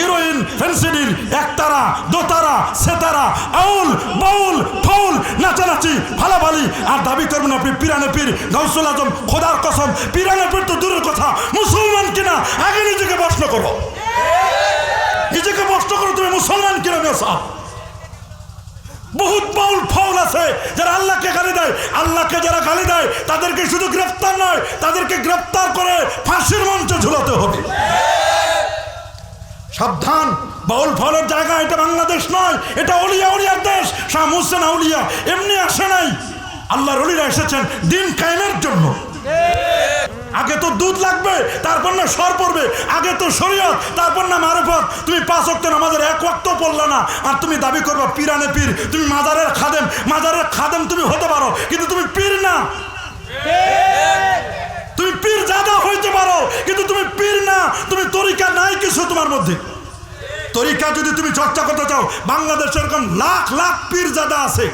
Heroine, Phensedyl, একতারা, দোতারা, সেতারা, আউল, বাউল, foul, নাচানাচি, ফালাফালি, আর দাবি করবেন আপনি পিরানে পীর, গাউসুল আজম। খোদার কসম, পিরানে পীর তো দূরের কথা, মুসলমান কিনা আগে নিজেকে প্রশ্ন করো, নিজেকে প্রশ্ন করো তুমি মুসলমান কিনা। বেসা বহুত বাউল ফাউল আছে যারা আল্লাহকে গালি দেয়। আল্লাহকে যারা গালি দেয় তাদেরকে শুধু গ্রেফতার নয়, তাদেরকে গ্রেফতার করে ফাঁসির মঞ্চে ঝুলাতে হবে। সাবধান, বাউল ফাউলের জায়গা এটা বাংলাদেশ নয়, এটা অলিয়া উলিয়ার দেশ। শাহ মুহসিন আউলিয়া এমনি আসে নাই, আল্লাহর ওলিরা এসেছেন দিন কায়েমের জন্য। আগে তো দুধ লাগবে, তারপর না সর পড়বে। আগে তো শরীয়ত, তারপর না মারিফত। তুমি 5 ওয়াক্ত নামাজের 1 ওয়াক্ত পড়লা না, আর তুমি দাবি করবা পিরানে পীর। তুমি মাজারের খাদেম, মাজারের খাদেম তুমি হতে পারো, কিন্তু তুমি পীর না। তুমি পীর জাদা হইতে পারো, কিন্তু তুমি পীর না। তুমি তরিকা নাই কিছু তোমার মধ্যে। তরিকা যদি তুমি চর্চা করতে চাও, বাংলাদেশে এরকম লাখ লাখ পীর জাদা আছে।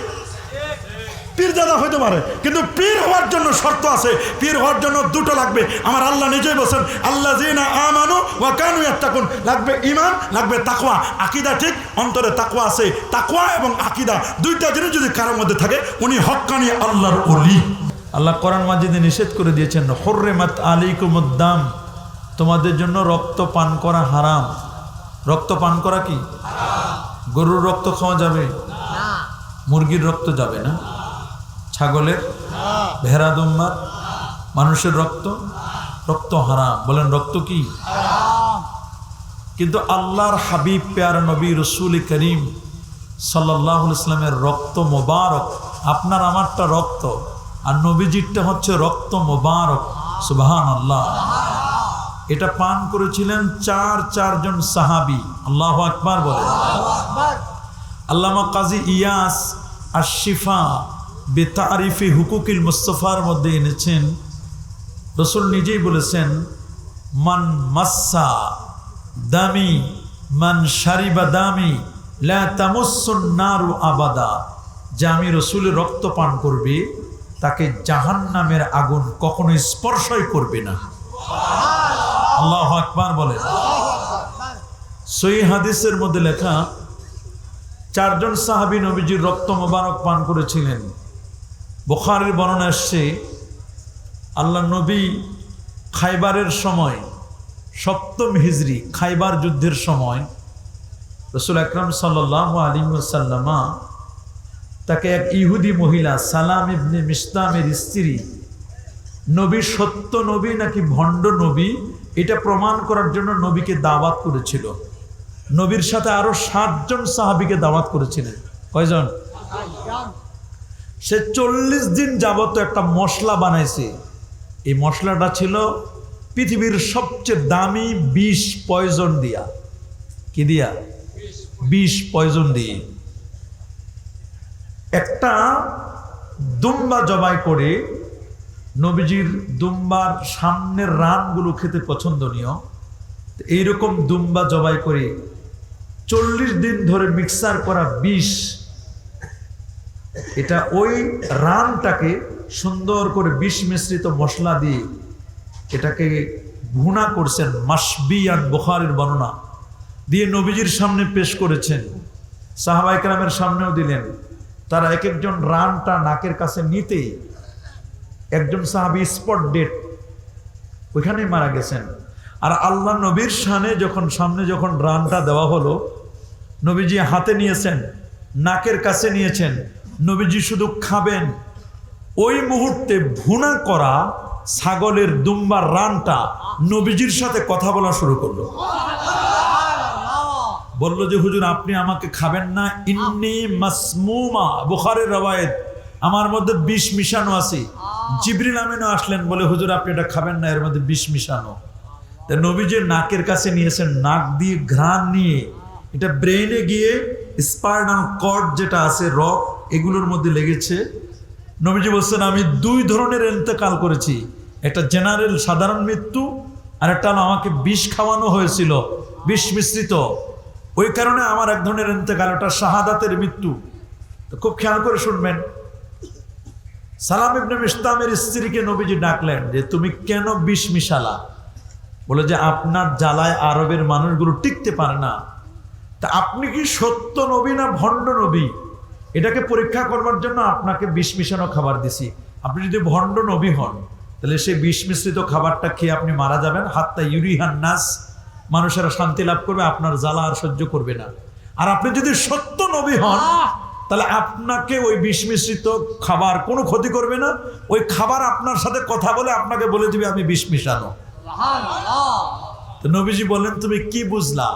পীর জাদা হইতে পারে, কিন্তু পীর হওয়ার জন্য শর্ত আছে। পীর হওয়ার জন্য দুটো লাগবে। আমার আল্লাহ নিজেই বলেন, আল্লাযীনা আমানু ওয়া কানু ইয়াত্তাকুন। লাগবে ঈমান, লাগবে তাকওয়া। আকীদা ঠিক, অন্তরে তাকওয়া আছে। তাকওয়া এবং আকীদা দুইটা জিনিস যদি কারোর মধ্যে থাকে, উনি হক্কানি আল্লাহর ওলি। আল্লাহ কোরআন মাজিদে নিষেধ করে দিয়েছেন, হুররিমাত আলাইকুমুদ দাম, তোমাদের জন্য রক্ত পান করা হারাম। রক্ত পান করা কি হারাম? গরুর রক্ত খাওয়া যাবে না, মুরগির রক্ত যাবে না, ছাগলের, ভেড়া, দুম্বার, মানুষের রক্ত হারাম। বলেন রক্ত কি হারাম? কিন্তু আল্লাহর হাবিব প্যারা নবী রসুল করিম সাল্লাল্লাহু আলাইহি ওয়াসাল্লামের রক্ত মোবারক, আপনার আমারটা রক্ত, আর নবীজিরটা হচ্ছে রক্ত মোবারক। সুবহানাল্লাহ। এটা পান করেছিলেন চারজন সাহাবী। আল্লাহু আকবার বলে। আল্লামা কাজী ইয়াস আশ-শিফা বেতারিফি হুকুকিল মুস্তাফার মধ্যে এনেছেন, রসুল নিজেই বলেছেন, মান মাসসা দামি মান শারিবা দামি লা তামুসসুন নারু আবাদা। যে আমি রসুলের রক্ত পান করবে তাকে জাহান্নামের আগুন কখনো স্পর্শই করবে না। আল্লাহু আকবার বলেন। সহিহ হাদিসের মধ্যে লেখা, 4 জন সাহাবী নবীজির রক্ত মোবারক পান করেছিলেন। বুখারীর বর্ণনা আসছে, আল্লাহ নবী খাইবারের সময় 7ম হিজরি খাইবার যুদ্ধের সময় রাসূল আকরাম সাল্লাল্লাহু আলাইহি ওয়াসাল্লাম তাকে এক ইহুদি মহিলা সালাম ইবনে মিশতামের স্ত্রী, নবী সত্য নবী নাকি ভণ্ড নবী এটা প্রমাণ করার জন্য নবীকে দাওয়াত করেছিল। নবীর সাথে আরো 7 জন সাহাবীকে দাওয়াত করেছিলেন। কয়জন? সে 40 দিন যাবত একটা মশলা বানাইছে। এই মশলাটা ছিল পৃথিবীর সবচেয়ে দামি বিষ পয়জন দিয়া। কি দিয়া? বিষ পয়জন দিয়ে একটা দুম্বা জবাই করে, নবীজির দুম্বার সামনের রানগুলো খেতে পছন্দনীয়, এইরকম দুম্বা জবাই করে 40 দিন ধরে মিক্সার করা বিষ, এটা ওই রানটাকে সুন্দর করে বিষ মিশ্রিত মশলা দিয়ে এটাকে ভুনা করছেন। মাসবিয়ান, বুখারীর বর্ণনা দিয়ে নবীজির সামনে পেশ করেছেন, সাহাবায়ে কেরামের সামনেও দিলেন। তারা এক একজন রানটা নাকের কাছে নিতেই একজন সাহাবী স্পট ডেট, ওইখানেই মারা গেছেন। আর আল্লাহ নবীর সামনে যখন রানটা দেওয়া হলো, নবীজি হাতে নিয়েছেন, নাকের কাছে নিয়েছেন, নবীজি শুধু খাবেন। ওই মুহূর্তে ভুনা করা ছাগলের দুম্বার রানটা নবীজির সাথে কথা বলা শুরু করলো। বলল যে হুজুর আপনি আমাকে খাবেন না, ইন্নী মাসমুমা, বুখারীর রওয়ায়াত, আমার মধ্যে বিষ মিশানো আছে। জিবরিল আমিনও আসলেন, বলে হুজুর আপনি এটা খাবেন না, এর মধ্যে বিষ মিশানো। তা নবীজির নাকের কাছে নিয়েছেন, নাক দিয়ে ঘ্রাণ নিয়ে এটা ব্রেইনে গিয়ে স্পাইনাল কর্ড যেটা আছে, রক, এগুলোর মধ্যে লেগেছে। নবীজি বলছেন আমি 2 ধরনের ইন্তেকাল করেছি, একটা জেনারেল সাধারণ মৃত্যু, আর একটা আমাকে বিষ খাওয়ানো হয়েছিল, বিষ মিশ্রিত, ওই কারণে আমার এক ধরনের ইন্তেকাল, ওটা শাহাদাতের মৃত্যু। তো খুব খেয়াল করে শুনবেন। সালাম ইবনে মিশতামের স্ত্রীকে নবীজি ডাকলেন যে তুমি কেন বিষ মিশালা? বলে যে আপনার জ্বালায় আরবের মানুষগুলো টিকতে পারে না, তা আপনি কি সত্য নবী না ভণ্ড নবী, এটাকে পরীক্ষা করবার জন্য আপনাকে বিষ মিশানো খাবার দিছি। আপনি যদি ভণ্ড নবী হন তাহলে সেই বিষ মিশ্রিত খাবারটা খেয়ে আপনি মারা যাবেন। হাত্তা ইউরিহান নাস, মানুষেরা শান্তি লাভ করবে, আপনার জ্বালা আর সহ্য করবে না। আর আপনি যদি সত্য নবী হন তাহলে আপনাকে ওই বিষ মিশ্রিত খাবার কোনো ক্ষতি করবে না, ওই খাবার আপনার সাথে কথা বলে আপনাকে বলে দিবে আমি বিষ মিশানো। তো নবীজি বললেন তুমি কি বুঝলা?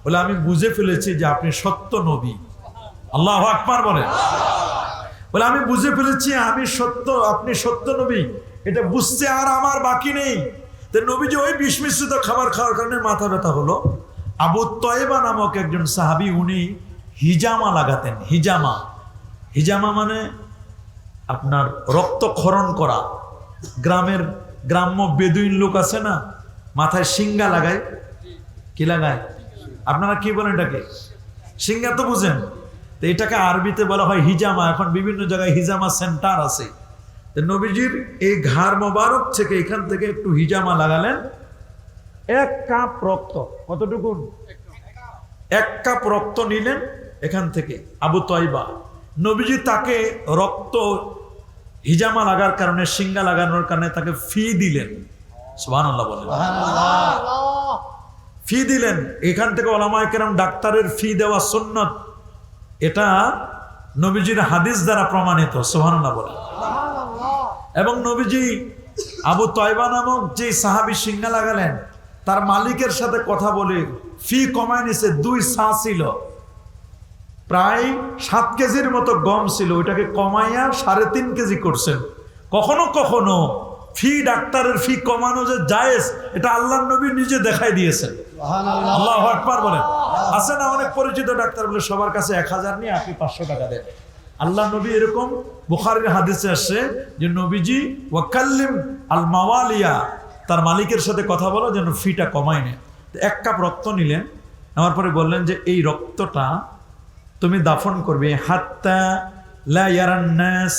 বলে আমি বুঝে ফেলেছি যে আপনি সত্য নবী। আল্লাহু আকবার বলেন। বলে আমি বুঝে ফেলেছি আমি সত্য, আপনি সত্য নবী, এটা বুঝতে আর আমার বাকি নেই। তো নবীজি ওই বিষ মিশ্রিত খাবার খাওয়ার কারণে মাথা ব্যথা হলো। আবু তয়বা নামক একজন সাহাবী, উনি হিজামা লাগাতেন। হিজামা, হিজামা মানে আপনার রক্তক্ষরণ করা। গ্রাম্য বেদুইন লোক আছে না, মাথায় শিঙ্গা লাগায়। কি লাগায়? আপনারা কি বলেন এটাকে? শিঙ্গা তো বুঝেন। তো এটাকে আরবিতে বলা হয় হিজামা। এখন বিভিন্ন জায়গায় হিজামা সেন্টার আছে। তো নবীজির এই ঘাড় মোবারক থেকে, এখান থেকে একটু হিজামা লাগালেন। 1 কাপ রক্ত, কতটুকু? 1 কাপ রক্ত নিলেন এখান থেকে আবু তয়বা। নবীজি তাকে রক্ত হিজামা লাগার কারণে, শিঙ্গা লাগানোর কারণে তাকে ফি দিলেন। সুবহানাল্লাহ বলেন। ফি দিলেন। এখান থেকে ওলামায়ে কেরাম, ডাক্তারের ফি দেওয়া সুন্নাত, এটা নবীজির হাদিস দ্বারা প্রমাণিত। সুবহানাল্লাহ বলেন। এবং নবীজি আবু তয়বা নামক যে সাহাবী শিঙ্গা লাগালেন, তার মালিকের সাথে কথা বলে ফি কমায় নিছে। 2 সা ছিল, প্রায় 7 কেজির মতো গম ছিল, ওইটাকে কমাইয়া 3.5 কেজি করছেন। কখনো কখনো ফি, ডাক্তারের ফি কমানো যে জায়েজ, এটা আল্লাহর নবী নিজে দেখাই দিয়েছেন। আল্লাহু আকবার বলেন। আছে না অনেক পরিচিত ডাক্তার বলে সবার কাছে 1000 নিয়ে আপনি 500 টাকা দেন। আল্লাহ নবী এরকম, বুখারীর হাদিসে আসছে যে নবীজি ওয়াকাল্লিম আল মাওয়ালিয়া, তার মালিকের সাথে কথা বলো যেন ফিটা কমায় নেয়। 1 কাপ রক্ত নিলেন, নেওয়ার পরে বললেন যে এই রক্তটা তুমি দাফন করবে হাত্তা লা ইয়ারান নাস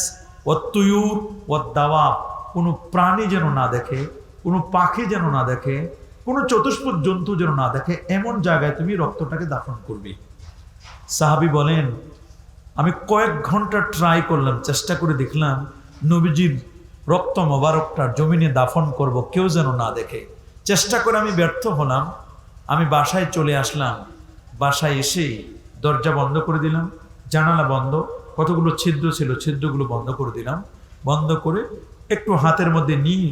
ওয়াত তুয়ুর ওয়াদ দাওয়াব, কোনো প্রাণী যেন না দেখে, কোনো পাখি যেন না দেখে, কোনো চতুষ্পদ জন্তু যেন না দেখে, এমন জায়গায় তুমি রক্তটাকে দাফন করবে। সাহাবী বলেন আমি কয়েক ঘন্টা ট্রাই করলাম, চেষ্টা করে দেখলাম নবীজির রক্ত মোবারকটা জমিনে দাফন করব, কেউ যেন না দেখে। চেষ্টা করে আমি ব্যর্থ হলাম। আমি বাসায় চলে আসলাম। বাসায় এসে দরজা বন্ধ করে দিলাম, জানালা বন্ধ, কতগুলো ছিদ্র ছিল ছিদ্রগুলো বন্ধ করে দিলাম। বন্ধ করে একটু হাতের মধ্যে নিয়ে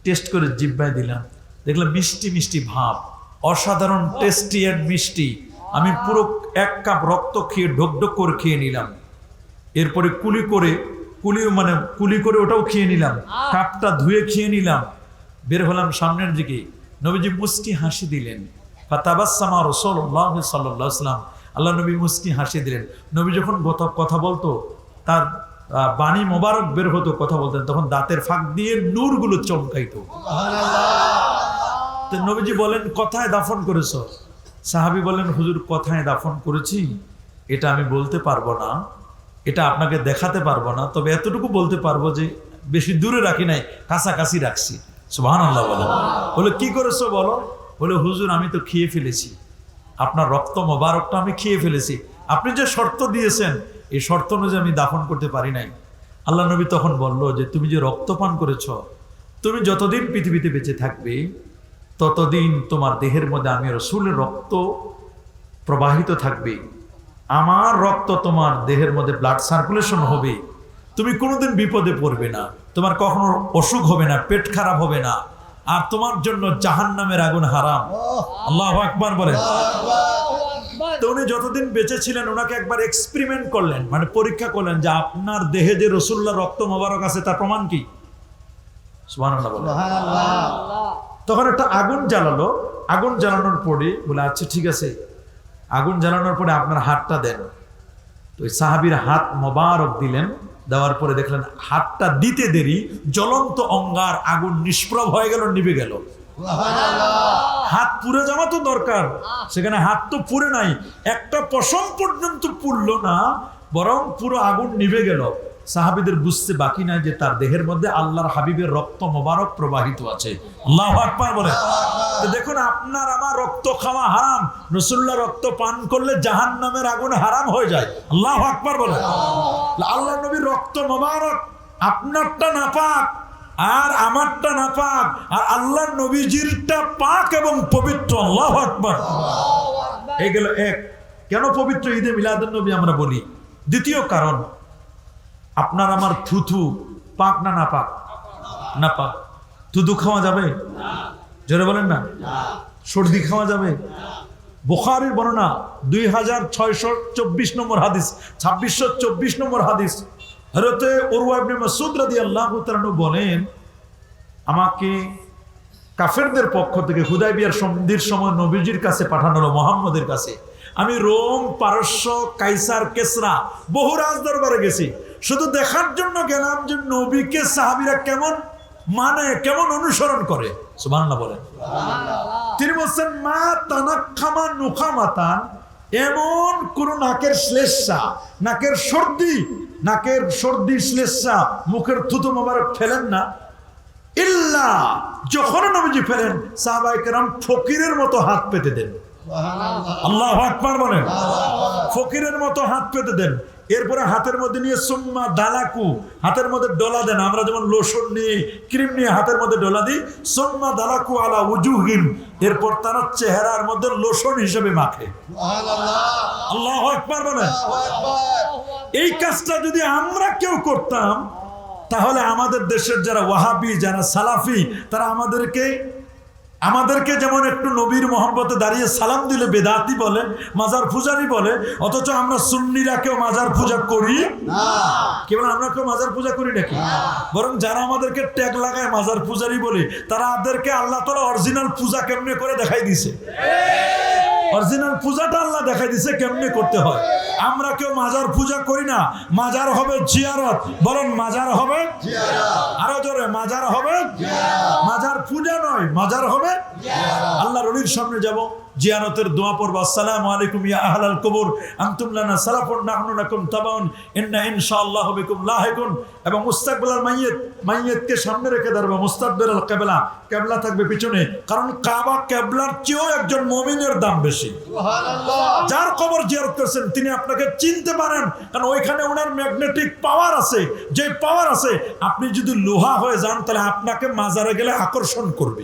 টেস্ট করে জিহ্বায় দিলাম, দেখলাম মিষ্টি মিষ্টি ভাব, অসাধারণ টেস্টি অ্যান্ড মিষ্টি। আমি পুরো 1 কাপ রক্ত খেয়ে ঢোক করে খেয়ে নিলাম। এরপরে কুলি করে ওটাও খেয়ে নিলাম, কাপটা ধুয়ে খেয়ে নিলাম। বের হলাম সামনের দিকে, নবীজি মুস্কি হাসি দিলেন। ফাতাবাসসামা রাসূলুল্লাহ সাল্লাল্লাহু আলাইহি ওয়াসাল্লাম, আল্লাহ নবী মুস্কি হাসি দিলেন। নবী যখন কথা বলতো, তার বাণী মোবারক বের হতো, কথা বলতেন, তখন দাঁতের ফাঁক দিয়ে নূরগুলো চমকাইতো। তো নবীজি বলেন কোথায় দাফন করেছো? সাহাবী বলেন হুজুর কোথায় দাফন করেছি এটা আমি বলতে পারবো না, এটা আপনাকে দেখাতে পারবো না, তবে এতটুকু বলতে পারবো যে বেশি দূরে রাখি নাই, কাছাকাছি রাখছি। সুবহানাল্লাহ বলেন। বলে কি করেছো বলো? বলে হুজুর আমি তো খেয়ে ফেলেছি, আপনার রক্ত মোবারকটা আমি খেয়ে ফেলেছি। আপনি যে শর্ত দিয়েছেন এই শর্ত অনুযায়ী আমি দাফন করতে পারি নাই। আল্লাহ নবী তখন বলল যে তুমি যে রক্তপান করেছ, তুমি যতদিন পৃথিবীতে বেঁচে থাকবে ততদিন তোমার দেহের মধ্যে আমি রাসূলের রক্ত প্রবাহিত থাকবে, আমার রক্ত তোমার দেহের মধ্যে ব্লাড সার্কুলেশন হবে, তুমি কোনোদিন বিপদে পড়বে না, তোমার কখনো অসুখ হবে না, পেট খারাপ হবে না, আর তোমার জন্য জাহান্নামের আগুন হারাম। আল্লাহু আকবার বলেন। তো উনি যতদিন বেঁচে ছিলেন ওনাকে একবার এক্সপেরিমেন্ট করলেন, মানে পরীক্ষা করলেন যে আপনার দেহে যে রাসূলুল্লাহ রক্ত মোবারক আছে তার প্রমাণ কি? সুবহানাল্লাহ বলেন। তখন একটা আগুন জ্বালালো, আগুন জ্বালানোর পরে বলে আচ্ছা ঠিক আছে, আগুন জ্বালানোর পরে আপনার হাতটা দেন। তো ওই সাহাবীর হাত মোবারক দিলেন, দেওয়ার পরে দেখলেন হাতটা দিতে দেরি জ্বলন্ত অঙ্গার আগুন নিষ্প্রভ হয়ে গেল, নিভে গেল। হাত পুড়ে যাওয়া তো দরকার, সেখানে হাত তো পুড়ে নাই, একটা পশম পর্যন্ত পুড়লো না, বরং পুরো আগুন নিভে গেল। সাহাবীদের বুঝতে বাকি নাই যে তার দেহের মধ্যে আল্লাহর হাবিবের রক্ত মোবারক প্রবাহিত আছে। আল্লাহু আকবার বলে। তো দেখুন, আপনার আমার রক্ত খাওয়া হারাম, রাসূলুল্লাহ রক্ত পান করলে জাহান্নামের আগুন হারাম হয়ে যায়। আল্লাহু আকবার বলে। আল্লাহর নবীর রক্ত মোবারক, আপনারটা নাপাক আর আমারটা নাপাক, আর আল্লাহর নবীজিরটা পাক এবং পবিত্র। আল্লাহু আকবার। এই গেল এক, কেন পবিত্র ঈদে মিলাদুন নবী আমরা বলি। দ্বিতীয় কারণ, আপনার আমার থুথু পাক না নাপাক? নাপাক। থুথু খাওয়া যাবে? জোরে বলেন না। সর্দি খাওয়া যাবে? বুখারীর বর্ণনা 2624 নম্বর হাদিস, 2624 নম্বর হাদিস, হযরতে উরওয়া ইবনে মাসউদ রাদিয়াল্লাহু তাআলা বলেন, আমাকে কাফেরদের পক্ষ থেকে হুদায়বিয়ার সন্ধির সময় নবীজির কাছে পাঠানো হলো, মুহাম্মদের কাছে। আমি রোম, পারস্য, কাইসার, কেসরা বহু রাজদরবারে গেছি, শুধু দেখার জন্য গেলাম যে নবীকে সাহাবীরা কেমন মানে, কেমন অনুসরণ করে। সুবহানাল্লাহ বলেন। তিনি বলছেন, মা তানাক্খামা নুখামাতান, এমন কোন নাকের শ্লেষ্মা, নাকের সর্দি শ্লেষ্মা, মুখের থুতু মোবারক ফেলেন না, ইল্লা যখন নবীজি ফেলেন সাহাবায়ে কেরাম ফকিরের মতো হাত পেতে দেন। আল্লাহু আকবার বলেন। ফকিরের মতো হাত পেতে দেন। এরপরে হাতের মধ্যে নিয়ে সুম্মা দালাকু, হাতের মধ্যে ডলা দেন। আমরা যেমন লোশন নিয়ে, ক্রিম নিয়ে হাতের মধ্যে ডলা দিই, সুম্মা দালাকু আলা উজুহিম, এরপর তারা চেহারার মধ্যে লোশন হিসেবে মাখে। আল্লাহু আকবার বলেন। এই কাজটা যদি আমরা কেউ করতাম, তাহলে আমাদের দেশের যারা ওয়াহাবি, যারা সালাফি, তারা আমাদেরকে যেমন একটু নবীর মহব্বতে দাঁড়িয়ে সালাম দিলে বেদাতি বলে, মাজার পূজারি বলে, অথচ আমরা সুন্নিরা কেউ মাজার পূজা করি না। কেবল আমরা কেউ মাজার পূজা করি নাকি? বরং যারা আমাদেরকে ট্যাগ লাগায় মাজার পূজারি বলে, তারা আমাদেরকে আল্লাহ তাআলা অরিজিনাল পূজা কেমনে করে দেখাই দিছে। অরিজিনাল পূজাটা আল্লাহ দেখাই দিছে কেমনে করতে হয়। আমরা কেউ মাজার পূজা করি না। মাজার হবে জিয়ারত। বলেন, মাজার হবে জিয়ারত। আরো জোরে, মাজার হবে জিয়ারত। মাজার পূজা নয়, মাজার হবে জিয়ারত। আল্লাহর ওলির সামনে যাব, জিয়ারতের দোয়া পড়ব, আসসালামু আলাইকুম ইয়া আহলাল কবর আনতুম লানা সালাফুন নাহনু লাকুম তাবাউন ইন্না ইনশাআল্লাহু বিকুম লাহিকুন। এবং মুস্তাকবিলাল মাইয়িতকে সামনে রেখে দাঁড়াবো, মুস্তাকবিলাল কিবলা, কিবলা থাকবে পিছনে, কারণ কাবা কিবলার চেয়েও একজন মুমিনের দাম বেশি। সুবহানাল্লাহ। যার কবর জিয়ারত করছেন তিনি আপনাকে চিনতে পারেন, কারণ ওইখানে ওনার ম্যাগনেটিক পাওয়ার আছে। যে পাওয়ার আছে, আপনি যদি লোহা হয়ে যান তাহলে আপনাকে মাজারে গেলে আকর্ষণ করবে।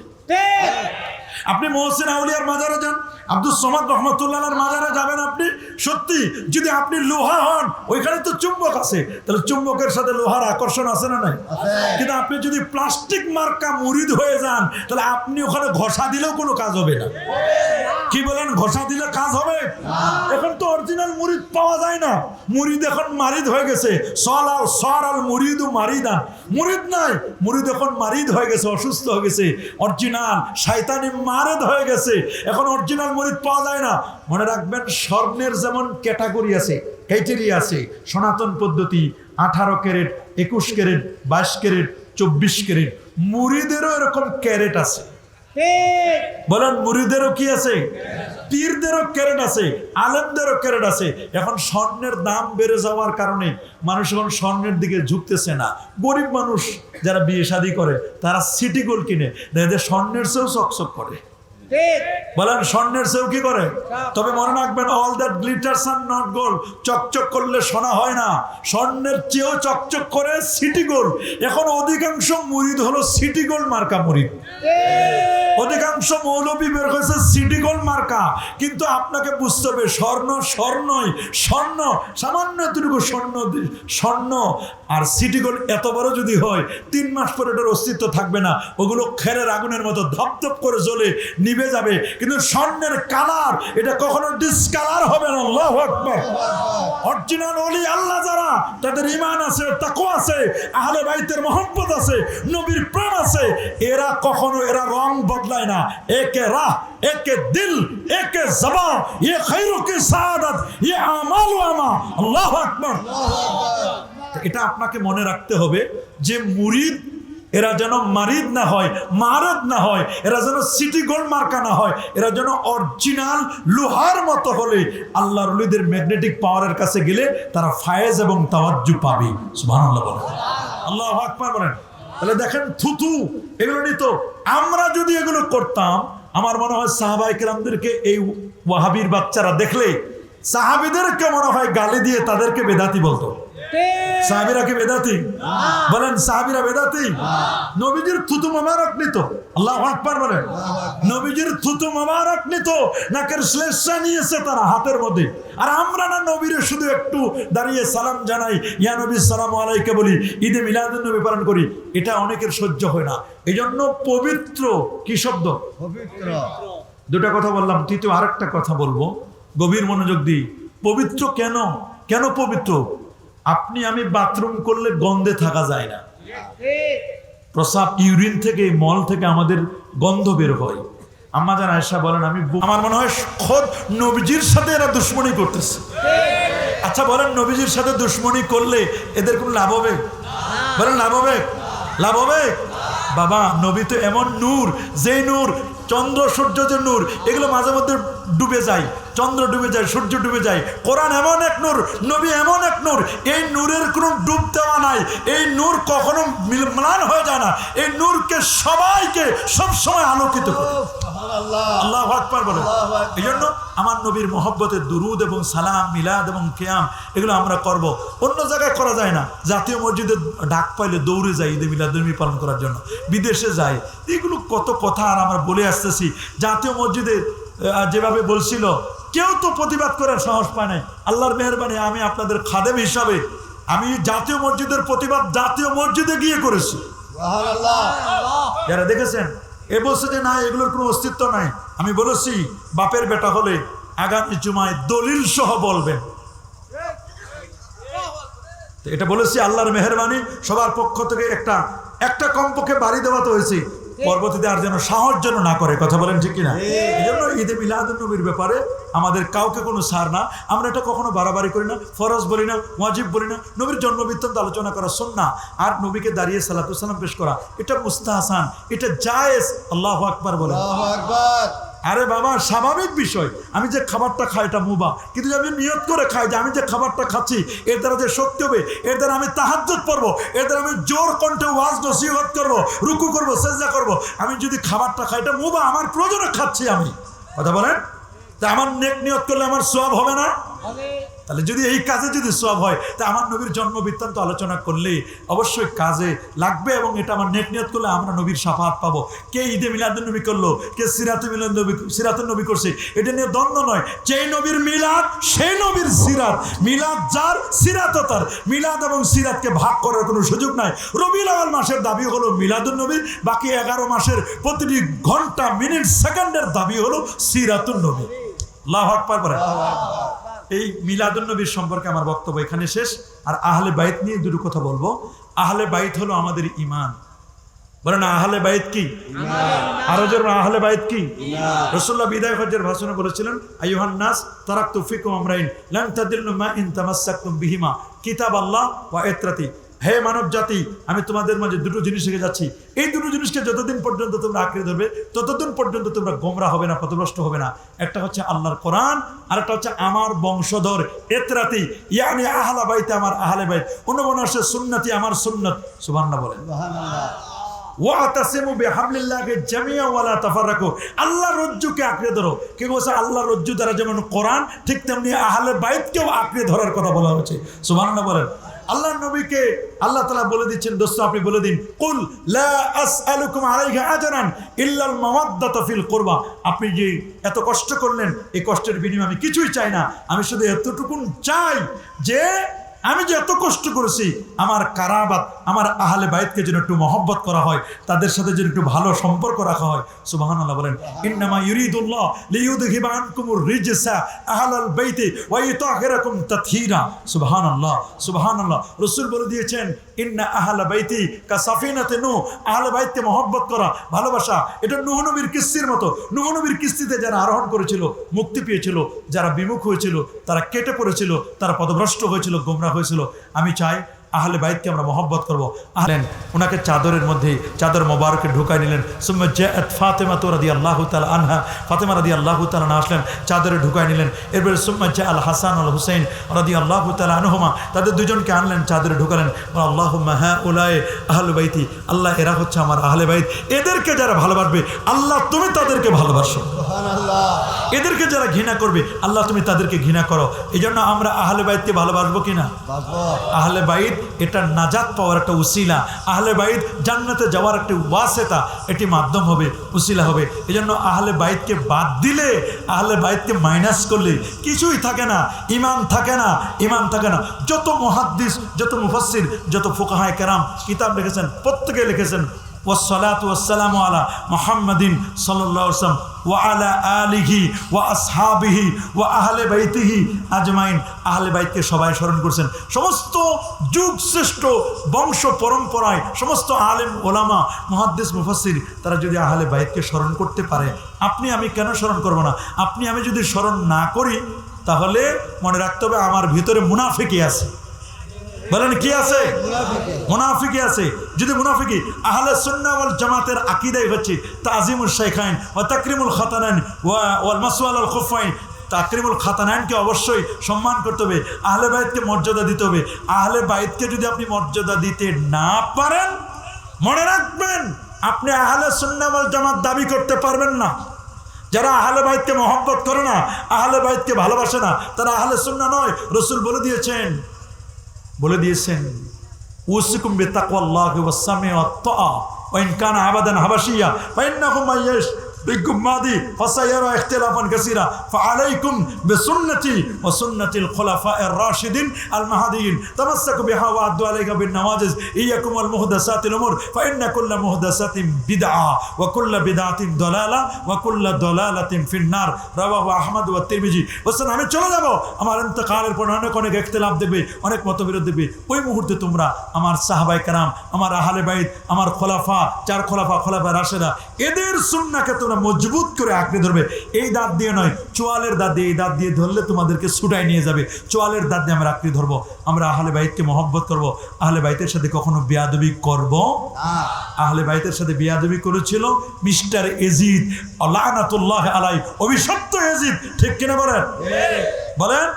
আপনি মুহসিন আউলিয়ার মাজারে যান, আব্দুস সামাদ রহমাতুল্লাহর মাজারে যাবেন, আপনি সত্যি যদি আপনি লোহা হন, ওইখানে তো চুম্বক আছে, তাহলে চুম্বকের সাথে লোহার আকর্ষণ আছে না নাই? কিন্তু আপনি যদি প্লাস্টিক মার্কা মুরিদ হয়ে যান, তাহলে আপনি ওখানে ঘষা দিলেও কোনো কাজ হবে না। কি বলেন, ঘষা দিলে কাজ হবে? এখন তো অরিজিনাল মুরিদ পাওয়া যায় না, মুরিদ এখন মারিদ হয়ে গেছে। সর আল মুরিদু মারিদান, মুরিদ নাই, মুরিদ এখন মারিদ হয়ে গেছে, অসুস্থ হয়ে গেছে, অরিজিনাল শয়তানি মারিদ হয়ে গেছে। এখন অরিজিনাল মুরিদ পাওয়া যায় না। মনে রাখবেন, স্বর্ণের যেমন ক্যাটাগরি আছে, ক্রাইটেরিয়া আছে, সনাতন পদ্ধতি 18 ক্যারেট, 21 ক্যারেট, 22 ক্যারেট, 24 ক্যারেট, মুরিদেরও এরকম ক্যারেট আছে। বলেন, মুরিদেরও কি আছে? পীরদেরও ক্যারেট আছে, আলেমদেরও ক্যারেট আছে। এখন স্বর্ণের দাম বেড়ে যাওয়ার কারণে মানুষ এখন স্বর্ণের দিকে ঝুঁকতেছে না। গরিব মানুষ যারা বিয়ে শাদী করে, তারা সিটি গোল্ড কিনে, দেখে স্বর্ণের চেয়েও চকচক করে। বলেন, স্বর্ণের চেয়েও কি করে? তবে মনে রাখবেন, all that glitters are not gold, চকচক করলে সোনা হয় না, স্বর্ণের চেয়েও চকচক করে সিটি গোল্ড। এখন অধিকাংশ মুরিদ হলো সিটি গোল্ড মার্কা মুরিদ। অধিকাংশ মৌলবী বের হয়েছে সিটি গোল্ড মার্কা। কিন্তু আপনাকে বুঝতে হবে, স্বর্ণই স্বর্ণ, সামান্য এতটুকু স্বর্ণ আর সিটি গোল্ড এত বড় যদি হয়, 3 মাস পরে এটার অস্তিত্ব থাকবে না। ওগুলো খেরের আগুনের মতো ধপধপ করে জ্বলে নিভে যাবে। কিন্তু স্বর্ণের কালার, এটা কখনো ডিসকালার হবে না। আল্লাহু আকবার। অরিজিনাল ওলি আল্লাহ যারা, তাদের ঈমান আছে, তাকওয়া আছে, আহলে বাইতের মহব্বত আছে, নবীর প্রেম আছে, এরা কখনো রং বদলায় না। একে রাহ, একে দিল, একে জবান, ये खैरों की सादत, ये আমাল ও আমা। আল্লাহু আকবার। এটা আপনাকে মনে রাখতে হবে যে মুরিদ এরা যেন মারিদ না হয়, মারাদ না হয়, এরা যেন সিটি গোল্ড মার্কা না হয়, এরা যেন অরিজিনাল লোহার মতো হলে আল্লাহর ওলিদের ম্যাগনেটিক পাওয়ারের কাছে গেলে তারা ফায়েজ এবং তাওয়াজ্জু পাবে। সুবহানাল্লাহ বলেন, আল্লাহু আকবার বলেন। তাহলে দেখেন থুতু এগুলো নিত, আমরা যদি এগুলো করতাম, আমার মনে হয় সাহাবায়ে কেরামদেরকে এই ওয়াহাবির বাচ্চারা দেখলে সাহাবীদেরকে মনে হয় গালি দিয়ে তাদেরকে বেদাতি বলতো। সাহাবীরা কি বেদাতি? বলেন সাহাবীরা বেদাতি? নবীজির থুতু মোবারক নিত, আল্লাহু আকবার বলেন, নবীজির থুতু মোবারক নিত, নাকের শ্লেষা নিয়েছে তারা হাতের মধ্যে। আর আমরা না নবীরে শুধু একটু দাঁড়িয়ে সালাম জানাই, ইয়া নবী সালামু আলাইকা বলি, ঈদে মিলাদুন নবী পালন করি, এটা অনেকের সহ্য হয় না। এই জন্য পবিত্র কি শব্দ? পবিত্র। দুটা কথা বললাম, তৃতীয় আরেকটা কথা বলবো, গভীর মনোযোগ দিই। পবিত্র কেন? কেন পবিত্র? আপনি আমি বাথরুম করলে গন্ধে থাকা যায় না। প্রসাব ইউরিন থেকে, মল থেকে আমাদের গন্ধ বের হয়। আম্মা জান আয়েশা বলেন, আমার মনে হয় খোদ নবীজির সাথে এরা দুশ্মনী করতেছে। আচ্ছা বলেন, নবীজির সাথে দুশ্মনী করলে এদের কোনো লাভ হবে? বলেন লাভ হবে? লাভ হবে? বাবা, নবী তো এমন নূর, যেই নূর চন্দ্র সূর্য যে নূর, এগুলো মাঝে মধ্যে ডুবে যায়, চন্দ্র ডুবে যায়, সূর্য ডুবে যায়। কোরআন এমন এক নূর, নবী এমন এক নূর, এই নূরের কোনো ডুব দেওয়া নাই, এই নূর কখনো ম্লান হয়ে যায় না, এই নূরকে সবাইকে সবসময় আলোকিত করে। আল্লাহু আকবার বলেন। এই জন্য আমার নবীর মহব্বতে দুরুদ এবং সালাম, মিলাদ এবং কিয়াম এগুলো আমরা করব। অন্য জায়গায় করা যায় না। জাতীয় মসজিদে ডাক পাইলে দৌড়ে যাই ঈদে মিলাদুন্নবী পালন করার জন্য, বিদেশে যাই, এগুলো কত কথা আর আমরা বলে আসতেছি। জাতীয় মসজিদে যেভাবে বলছিল, কেউ তো প্রতিবাদ করার সাহস পায় নাই। আল্লাহর মেহেরবানি, আমি আপনাদের খাদেম হিসাবে আমি জাতীয় মসজিদের প্রতিবাদ জাতীয় মসজিদে গিয়ে করেছি। যারা দেখেছেন এ বলছে যে না, এগুলোর কোনো অস্তিত্ব নাই, আমি বলেছি বাপের বেটা হলে আগামী জুমায় দলিল সহ বলবেন। এটা বলেছি আল্লাহর মেহেরবানি, সবার পক্ষ থেকে একটা কমপক্ষে বাড়ি দেওয়া তো হয়েছে, পরবর্তীতে আর যেন সাহস যেন না করে। কথা বলেন ঠিক কিনা? এই জন্য ঈদে মিলাদুন নবীর ব্যাপারে আমাদের কাউকে কোনো ছাড় না। আমরা এটা কখনো বাড়াবাড়ি করি না, ফরজ বলি না, ওয়াজিব বলি না। নবীর জন্মবৃত্তান্ত আলোচনা করা সুন্নাহ, আর নবীকে দাঁড়িয়ে সালাতু সালাম পেশ করা এটা মুস্তাহসান, এটা জায়েজ। আল্লাহু আকবার বলেন। আল্লাহু আকবার। আরে বাবা, স্বাভাবিক বিষয়। আমি যে খাবারটা খাই এটা মুবাহ, কিন্তু আমি নিয়ত করে খাই যে আমি যে খাবারটা খাচ্ছি এর দ্বারা যে শক্তি হবে, এর দ্বারা আমি তাহাজ্জুদ পড়বো, এর দ্বারা আমি জোর কণ্ঠে ওয়াজ নসিহত করবো, রুকু করবো, সেজদা করবো, আমি যদি খাবারটা খাই এটা মুবাহ, আমার প্রয়োজনে খাচ্ছি আমি। কথা বলেন, তা আমার নেক নিয়ত করলে আমার সওয়াব হবে না? তাহলে যদি এই কাজে যদি সওয়াব হয়, তা আমার নবীর জন্ম বৃত্তান্ত আলোচনা করলে অবশ্যই কাজে লাগবে, এবং এটা আমার নেক নিয়ত করলে আমরা নবীর শাফাআত পাবো। কে ঈদে মিলাদুন নবী করলো, কে সিরাতুন নবী করছে, এটা নিয়ে দ্বন্দ্ব নয়। যেই নবীর মিলাদ সেই নবীর সিরাত, মিলাদ যার সিরাতও তার। মিলাদ এবং সিরাতকে ভাগ করার কোনো সুযোগ নাই। রবিউল আউয়াল মাসের দাবি হলো মিলাদুন নবী, বাকি 11 মাসের প্রতিটি ঘন্টা, মিনিট, সেকেন্ডের দাবি হলো সিরাতুন নবী। আল্লাহু আকবার বলেন। এই মিলাদুন নবীর সম্পর্কে আমার বক্তব্য এখানে শেষ। আর আহলে বাইত নিয়ে দুটো কথা বলবো। আহলে বাইত হলো আমাদের ঈমান। বলেন আহলে বাইত কি? আরো জোরে আহলে বাইত কি? রাসূলুল্লাহ বিদায় হজ্জের ভাষণে বলেছিলেন, আইয়ুহান নাস তারাকতু ফিকুম আমরাইন লান তাদিল্লু মা ইন তামাসসাকতুম বিহিমা কিতাবাল্লাহ ওয়া ইত্রাতি। হে মানব জাতি, আমি তোমাদের মাঝে দুটো জিনিস রেখে যাচ্ছি, এই দুটো জিনিসকে যতদিন পর্যন্ত তোমরা আঁকড়ে ধরবে ততদিন পর্যন্ত তোমরা গোমরা হবে না, পথভ্রষ্ট হবে না। একটা হচ্ছে আল্লাহর কোরআন, আর একটা হচ্ছে আমার বংশধর ইত্রাতি, ইয়ানি আহলে বাইতে, আমার আহলে বাইত। অন্যমনস্য সুন্নতি, আমার সুন্নত। সুবহানাল্লাহ বলেন। সুবহানাল্লাহ। ওয়াতাসিমু বিহাবলিল্লাহি জামিআ ওয়া লা তাফাররাকু। আল্লাহর রজ্জুকে আঁকড়ে ধরো। কে বলেছে? আল্লাহর রজ্জু দ্বারা যেমন কোরআন, ঠিক তেমনি আহলে বাইতকেও আঁকড়ে ধরার কথা বলা হয়েছে। সুবহানাল্লাহ বলেন। আল্লাহর নবীকে আল্লাহ তাআলা বলে দিচ্ছেন, দোস্ত আপনি বলে দিন, কুল লা আসআলুকুম আলাইহি আজরান ইল্লাল মাওয়াদ্দাতা ফিল কুরবা। আপনি যে এত কষ্ট করলেন, এই কষ্টের বিনিময়ে আমি কিছুই চাই না, আমি শুধু এতটুকুন চাই যে আমি যে এত কষ্ট করেছি, আমার কারাবাত, আমার আহলে বাইতকে যেন একটু মহব্বত করা হয়, তাদের সাথে যেন একটু ভালো সম্পর্ক রাখা হয়। সুবহানাল্লাহ বলেন। ইন্নামা ইউরিদুল্লাহ লিইউযহিবা আনকুমুর রিজসা আহলাল বাইতি ওয়া ইউতাহিরাকুম তাতহীরা। সুবহানাল্লাহ, সুবহানাল্লাহ। রাসূল বলে দিয়েছেন, ইন্না আহলা বাইতি কাসাফিনাতে নূহ। আহলে বাইতকে মহব্বত করা, ভালোবাসা, এটা নূহ নবীর কিস্তির মতো। নূহ নবীর কিস্তিতে যারা আরোহণ করেছিল মুক্তি পেয়েছিল, যারা বিমুখ হয়েছিল তারা কেটে পড়েছিল, তারা পথভ্রষ্ট হয়েছিল, গোমরা হয়েছিল। আমি চাই আহলে বাইতকে আমরা মহব্বত করবো। আহলেন ওনাকে চাদরের মধ্যে চাদর মোবারকে ঢুকাই নিলেন। সুম্মা জাআত ফাতেমা রাদিয়াল্লাহু তাআলা আনহা, ফাতেমা রাদিয়াল্লাহু তাআলা আনহা আসলেন, চাদরে ঢুকাই নিলেন। এরপরে সুম্মা জাআল হাসান আল হুসাইন রাদিয়াল্লাহু তাআলা আনহুমা, তাদের দুজনকে আনলেন, চাদরে ঢুকালেন। আল্লাহুম্মা হাউলাই আহলু বাইতি, আল্লাহ এরা হচ্ছে আমার আহলে বাইত, এদেরকে যারা ভালোবাসবে আল্লাহ তুমি তাদেরকে ভালোবাসো, এদেরকে যারা ঘৃণা করবে আল্লাহ তুমি তাদেরকে ঘৃণা করো। এই জন্য আমরা আহলে বাইতকে ভালোবাসবো কিনা? আহলে বাইত এটা নাজাত পাওয়ার একটা উসিলা, আহলে বাইত জান্নাতে যাওয়ার একটা ওয়াসিতা, এটি মাধ্যম হবে, উসিলা হবে। এই জন্য আহলে বাইতকে বাদ দিলে, আহলে বাইতকে মাইনাস করলে কিছুই থাকে না, ইমান থাকে না, ইমান থাকে না। যত মুহাদ্দিস, যত মুফাসসির, যত ফুকাহায়ে কেরাম কিতাব লিখেছেন, প্রত্যেকে লিখেছেন ওয়াসসালাতু ওয়াসসালামু আলা মুহাম্মাদিন সাল্লাল্লাহু আলাইহি ওয়াসাল্লাম ওয়া আলা আলিহি ওয়া আসহাবিহি ওয়া আহলে বাইতিহি আজমাইন। আহলে বাইতকে সবাই স্মরণ করছেন। সমস্ত যুগ শ্রেষ্ঠ বংশ পরম্পরায় সমস্ত আলেম ওলামা মুহাদ্দিস মুফাসসির তারা যদি আহলে বাইতকে স্মরণ করতে পারে, আপনি আমি কেন স্মরণ করব না? আপনি আমি যদি স্মরণ না করি তাহলে মনে রাখতে হবে আমার ভিতরে মুনাফিকি আছে। বলেন কি আছে? মুনাফিকি আছে। যদি মুনাফিকি, আহলে সুন্নাহ ওয়াল জামাতের আকীদাই হচ্ছে তাজিমুল শাইখাইন ওয়া তাকরিমুল খাতানাইন ওয়াল মাসওয়াল আল খুফাইন। তাকরিমুল খাতানাইনকে অবশ্যই সম্মান করতে হবে, আহলে বাইতকে মর্যাদা দিতে হবে। আহলে বাইতকে যদি আপনি মর্যাদা দিতে না পারেন, মনে রাখবেন আপনি আহলে সুন্নাহ ওয়াল জামাত দাবি করতে পারবেন না। যারা আহলে বাইতকে মহব্বত করে না, আহলে বাইতকে ভালোবাসে না, তারা আহলে সুন্নাহ নয়। রাসূল বলে দিয়েছেন উসিকুম বিতাকওয়াল্লাহি ওয়াস সামি ওয়াত তাআ ওয়া ইন কানা আবাদান হাবাশিয়া ফাইন্নাহু মাইয়াশ বিকুম মাদি ফাসায়ারা ইখতিলাফান কাসীরা ফাআলাইকুম বিসুন্নতি ওয়া সুন্নাতিল খুলাফায়ের রাশিদিন আল মাহদিয়িন তামাসসাকু বিহা ওয়া আদু আলাইকা বিন নওয়াজিজ ইয়াকুম আল মুহদাসাতিল উমুর ফাইন্না কুল্লা মুহদাসাতিন বিদআ ওয়া কুল্লা বিদআতিন দালালা ওয়া কুল্লা দালালাতিন ফিন্নার। রাওয়াহু আহমদ ওয়া তিরমিজি। বলেন আমি চলে যাব, আমার ইন্তেকালের পর অনেক ইখতিলাফ দেখবে, অনেক মতবিরোধ দেখবে। ওই মুহূর্তে তোমরা আমার সাহাবায়ে কেরাম, আমার আহলে বাইত, আমার খোলাফা, চার খোলাফা, খোলাফা রাশেদা, এদের সুন্নাহকে তোমরা মজবুত করে আঁকড়ে ধরবে। এই দাঁত দিয়ে নয়, চোয়ালের দাঁত দিয়ে, এই দাঁত দিয়ে ধরলে তোমাদেরকে ছুটাই নিয়ে যাবে। চোয়ালের দাঁত দিয়ে আমরা আঁকড়ে ধরবো। আমরা আহলে বাইতকে মহব্বত করব। আহলে বাইতের সাথে কখনো বেয়াদবি করব না। আহলে বাইতের সাথে বেয়াদবি করেছিল মিস্টার এজিদ লানাতুল্লাহ আলাই, অভিশপ্ত এজিদ। ঠিক কিনা বলেন? বলেন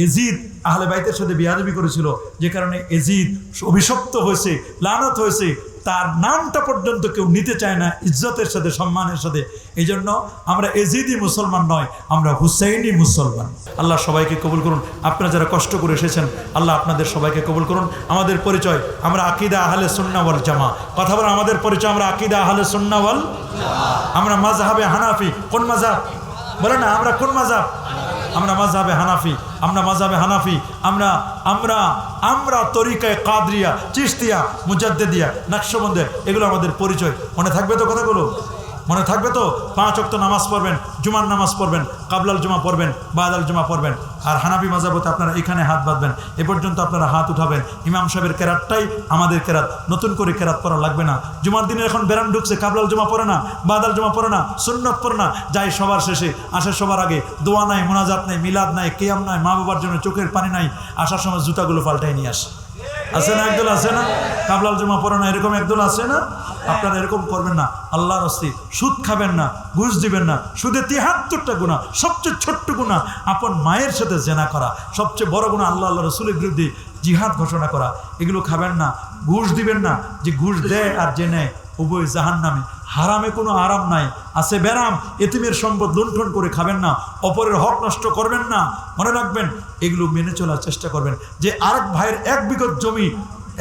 এজিদ আহলে বাইতের সাথে বেয়াদবি করেছিল, যে কারণে এজিদ অভিশপ্ত হয়েছে, লানত হয়েছে। তার নামটা পর্যন্ত কেউ নিতে চায় না ইজ্জতের সাথে, সম্মানের সাথে। এই জন্য আমরা এজিদি মুসলমান নয়, আমরা হুসাইনি মুসলমান। আল্লাহ সবাইকে কবুল করুন। আপনারা যারা কষ্ট করে এসেছেন, আল্লাহ আপনাদের সবাইকে কবুল করুন। আমাদের পরিচয়, আমরা আকীদা আহলে সুন্নাহ ওয়াল জামা। কথা বলেন আমাদের পরিচয়, আমরা আকীদা আহলে সুন্নাহ ওয়াল জামা। আমরা মাযহাবে হানাফি। কোন মাযহাব? বলেন না, আমরা কোন মাযহাব? আমরা মাযহাবে হানাফি। আমরা মাযহাবে হানাফি। আমরা তরিকায়ে কাদরিয়া, চিশতিয়া, মুজাদ্দিদিয়া, নকশবন্দি, এগুলো আমাদের পরিচয়। মনে থাকবে তো কথাগুলো? মনে থাকবে তো? 5 ওয়াক্ত নামাজ পড়বেন, জুমার নামাজ পড়বেন, কাবলাল জুমা পড়বেন, বাদাল জুমা পড়বেন। আর হানাফি মাযহাবতে আপনারা এখানে হাত বাঁধবেন, এ পর্যন্ত আপনারা হাত উঠাবেন। ইমাম সাহেবের কেরাতটাই আমাদের কেরাত, নতুন করে কেরাত পড়া লাগবে না। জুমার দিনে এখন বেরাম ঢুকছে, কাবলাল জুমা পড়ে না, বাদাল জুমা পড়ে না, সুন্নত পড়ে না, যাই সবার শেষে, আসে সবার আগে। দোয়া নাই, মোনাজাত নাই, মিলাদ নাই, কিয়াম নাই, মা বাবার জন্য চোখের পানি নাই, আসার সময় জুতাগুলো পাল্টাই নিয়ে আসে। আছে না একদল? আছে না? কাবলাল জুমা পড়ে না, এরকম একদল আছে না? আপনারা এরকম করবেন না। আল্লাহর রাস্তায় সুদ খাবেন না, ঘুষ দিবেন না। সুদে 73টা গুনাহ, সবচেয়ে ছোট্ট গুনাহ আপন মায়ের সাথে জেনা করা, সবচেয়ে বড় গুনাহ আল্লাহ রাসূলের বিরুদ্ধে জিহাদ ঘোষণা করা। এগুলো খাবেন না, ঘুষ দিবেন না। যে ঘুষ দেয় আর যে নেয় উভয় জাহান্নামে। হারামে কোনো আরাম নাই, আছে বেরাম। এতিমের সম্পদ লুণ্ঠন করে খাবেন না, অপরের হক নষ্ট করবেন না। মনে রাখবেন, এগুলো মেনে চলার চেষ্টা করবেন। যে আরেক ভাইয়ের 1 বিঘত জমি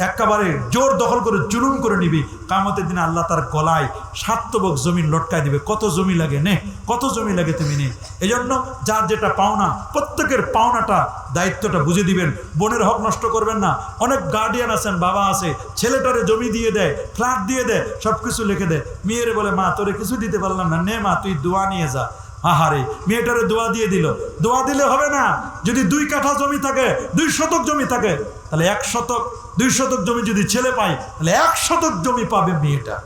একেবারে জোর দখল করে জুলুম করে নিবি, কিয়ামতের দিনে আল্লাহ তার গলায় 7 তবক জমিন লটকায় দিবে। কত জমি লাগে নে, কত জমি লাগে তুমি নে। এই জন্য যার যেটা পাওনা, প্রত্যেকের পাওনাটা, দায়িত্বটা বুঝে দিবেন। বোনের হক নষ্ট করবেন না। অনেক গার্ডিয়ান আছেন, বাবা আছে, ছেলেটারে জমি দিয়ে দেয়, ফ্ল্যাট দিয়ে দেয়, সব কিছু লিখে দেয়। মেয়েরে বলে মা তোরে কিছু দিতে পারলাম না, নে মা তুই দোয়া নিয়ে যা। আহারে, মেয়েটারে দোয়া দিয়ে দিল। দোয়া দিলে হবে না। যদি 2 কাঠা জমি থাকে, 2 শতক জমি থাকে, তাহলে 1 শতক, 2 শতক জমি যদি ছেলে পায়, তাহলে 1 শতক জমি পাবে মেয়েটা।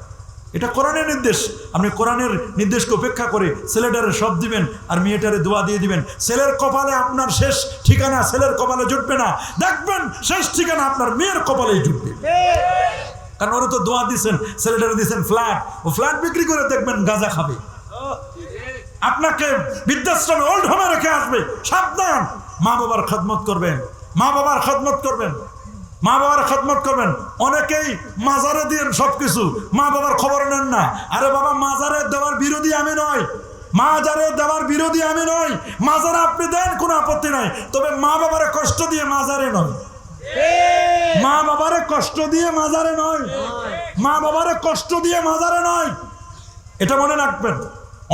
এটা কোরআনের নির্দেশ। আপনি কোরআনের নির্দেশকে উপেক্ষা করে ছেলেটারে সব দিবেন আর মেয়েটারে দোয়া দিয়ে দিবেন। ছেলের কপালে আপনার শেষ ঠিকানা ছেলের কপালে জুটবে না, দেখবেন শেষ ঠিকানা আপনার মেয়ের কপালেই জুটবে। কারণ ওরা তো দোয়া দিচ্ছেন, ছেলেটারে দিচ্ছেন ফ্ল্যাট, ও ফ্ল্যাট বিক্রি করে দেখবেন গাঁজা খাবে, আপনাকে বৃদ্ধাশ্রমে ওল্ড হোমে রেখে আসবে। সাবধান, মা বাবার খেদমত করবেন, মা বাবার খেদমত করবেন, মা বাবার খেদমত করবেন। অনেকেই মাজারে দিয়েন সবকিছু, মা বাবার খবর নেন না। আরে বাবা, মাজারে দেওয়ার বিরোধী আমি নয়, মাজারে দেওয়ার বিরোধী আমি নই। মাজারে আপনি দেন, কোনো আপত্তি নাই, তবে মা বাবারে কষ্ট দিয়ে মাজারে নয়, মা বাবারে কষ্ট দিয়ে মাজারে নয়, মা বাবারে কষ্ট দিয়ে মাজারে নয়, এটা মনে রাখবেন।